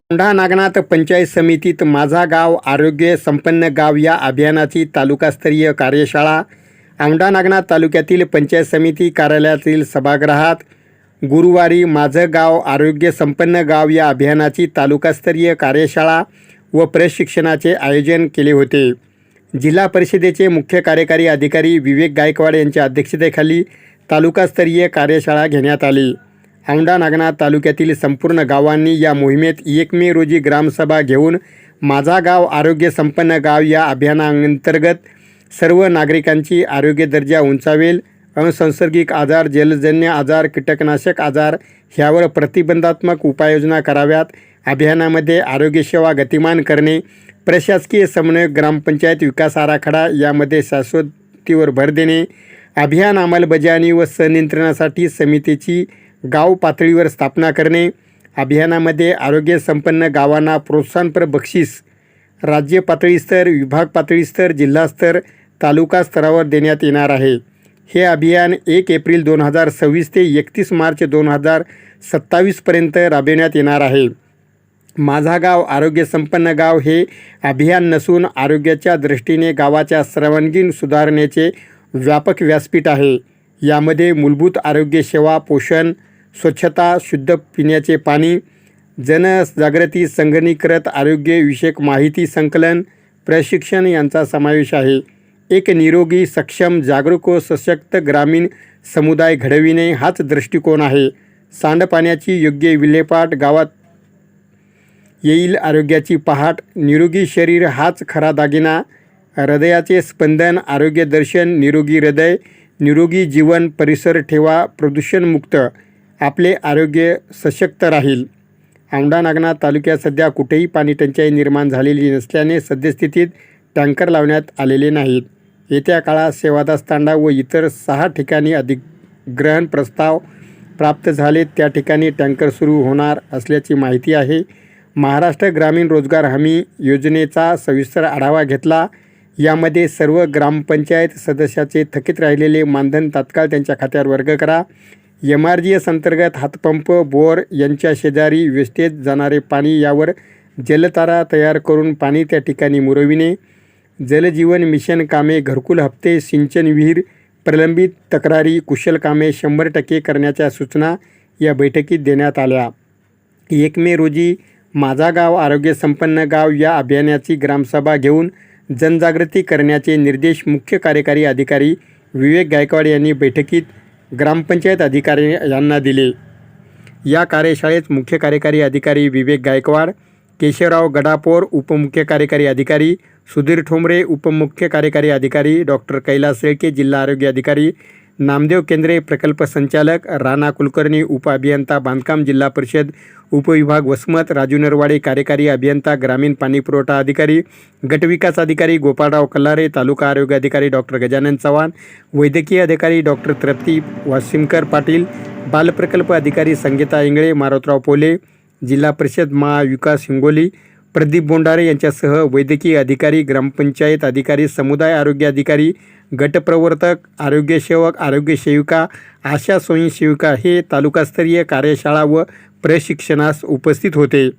औंढा नागनाथ पंचायत समितीत माझा गाव आरोग्य संपन्न गाव या अभियानाची तालुकास्तरीय कार्यशाळा औंढा नागनाथ तालुक्यातील पंचायत समिती कार्यालयातील सभागृहात गुरुवारी माझं गाव आरोग्य संपन्न गाव या अभियानाची तालुकास्तरीय कार्यशाळा व प्रशिक्षणाचे आयोजन केले होते। जिल्हा परिषदेचे मुख्य कार्यकारी अधिकारी विवेक गायकवाड यांच्या अध्यक्षतेखाली तालुकास्तरीय कार्यशाळा घेण्यात आली। औंढा नागनाथ तालुक्यातील संपूर्ण गावांनी या मोहिमेत 1 मे रोजी ग्रामसभा घेऊन माझा गाव आरोग्य संपन्न गाव या अभियानांतर्गत सर्व नागरिकांची आरोग्य दर्जा उंचावेल, असंसर्गिक आजार, जलजन्य आजार, कीटकनाशक आजार ह्यावर प्रतिबंधात्मक उपाययोजना कराव्यात। अभियानामध्ये आरोग्यसेवा गतिमान करणे, प्रशासकीय समन्वय, ग्रामपंचायत विकास आराखडा यामध्ये शाश्वतीवर भर देणे, अभियान अंमलबजावणी व संनियंत्रणासाठी समितीची गाव पातळीवर स्थापना करणे, अभियानामध्ये आरोग्य संपन्न गावांना प्रोत्साहनपर बक्षीस राज्य पातळीस्तर, विभाग पातळीस्तर, जिल्हास्तर, तालुका स्तरावर देण्यात येणार आहे। हे अभियान 1 एप्रिल 2026 ते 31 मार्च 2027 पर्यंत राबविण्यात येणार आहे। माझा गाव आरोग्य संपन्न गाव हे अभियान नसून आरोग्याच्या दृष्टीने गावाच्या सर्वांगीण सुधारणेचे व्यापक व्यासपीठ आहे। यामध्ये मूलभूत आरोग्य सेवा, पोषण, स्वच्छता, शुद्ध पिण्याचे पाणी, जनजागृती, संगणकीकृत आरोग्यविषयक माहिती संकलन, प्रशिक्षण यांचा समावेश आहे। एक निरोगी, सक्षम, जागरूक व सशक्त ग्रामीण समुदाय घडविणे हाच दृष्टिकोन आहे। सांडपाण्याची योग्य विल्हेवाट, गावात येईल आरोग्याची पहाट, निरोगी शरीर हाच खरा दागिना, हृदयाचे स्पंदन, आरोग्य दर्शन, निरोगी हृदय, निरोगी जीवन, परिसर ठेवा प्रदूषणमुक्त, आपले आरोग्य सशक्त राहील। औंढा नागनाथ तालुक्यात सध्या कुठेही पाणी टंचाई निर्माण झालेली नसल्याने सद्यस्थितीत टँकर लावण्यात आलेले नाहीत। येत्या काळात सेवादास तांडा व इतर 6 ठिकाणी अधिग्रहण प्रस्ताव प्राप्त झाले, त्या ठिकाणी टँकर सुरू होणार असल्याची माहिती आहे। महाराष्ट्र ग्रामीण रोजगार हमी योजनेचा सविस्तर आढावा घेतला। यामध्ये सर्व ग्रामपंचायत सदस्याचे थकीत राहिलेले मानधन तात्काळ त्यांच्या खात्यावर वर्ग करा। MRGS अंतर्गत हातपंप, बोर यांच्या शेजारी वेस्टेज जाणारे पाणी यावर जलतारा तयार करून पाणी त्या ठिकाणी मुरविणे, जलजीवन मिशन कामे, घरकुल हप्ते, सिंचन विहीर, प्रलंबित तक्रारी, कुशल कामे 100% करण्याच्या सूचना या बैठकीत देण्यात आल्या। 1 मे रोजी माझा गाव आरोग्य संपन्न गाव या अभियानाची ग्रामसभा घेऊन जनजागृती करण्याचे निर्देश मुख्य कार्यकारी अधिकारी विवेक गायकवाड यांनी बैठकीत ग्रामपंचायत अधिकारी यांना दिले। या कार्यशाळेत मुख्य कार्यकारी अधिकारी विवेक गायकवाड, केशवराव गडापोर उपमुख्य कार्यकारी अधिकारी, सुधीर ठोंबरे उपमुख्य कार्यकारी अधिकारी, डॉक्टर कैलास शेळके जिल्हा आरोग्य अधिकारी, नामदेव केंद्रे प्रकल्प संचालक, राणा कुलकर्णी उपअभियंता बांधकाम जिल्हा परिषद उपविभाग वसमत, राजू नरवाडे कार्यकारी अभियंता ग्रामीण पाणीपुरवठा अधिकारी, गटविकास अधिकारी गोपाळराव कल्लारे, तालुका आरोग्य अधिकारी डॉक्टर गजानन चव्हाण, वैद्यकीय अधिकारी डॉक्टर तृप्ती वासिमकर पाटील, बालप्रकल्प अधिकारी संगीता इंगळे, मारुतराव पोले, जिल्हा परिषद महाविकास हिंगोली प्रदीप बोंडारे यांच्यासह वैद्यकीय अधिकारी, ग्रामपंचायत अधिकारी, समुदाय आरोग्य अधिकारी, गटप्रवर्तक, आरोग्यसेवक, आरोग्यसेविका, आशा स्वयंसेविका हे तालुकास्तरीय कार्यशाळा व प्रशिक्षणास उपस्थित होते।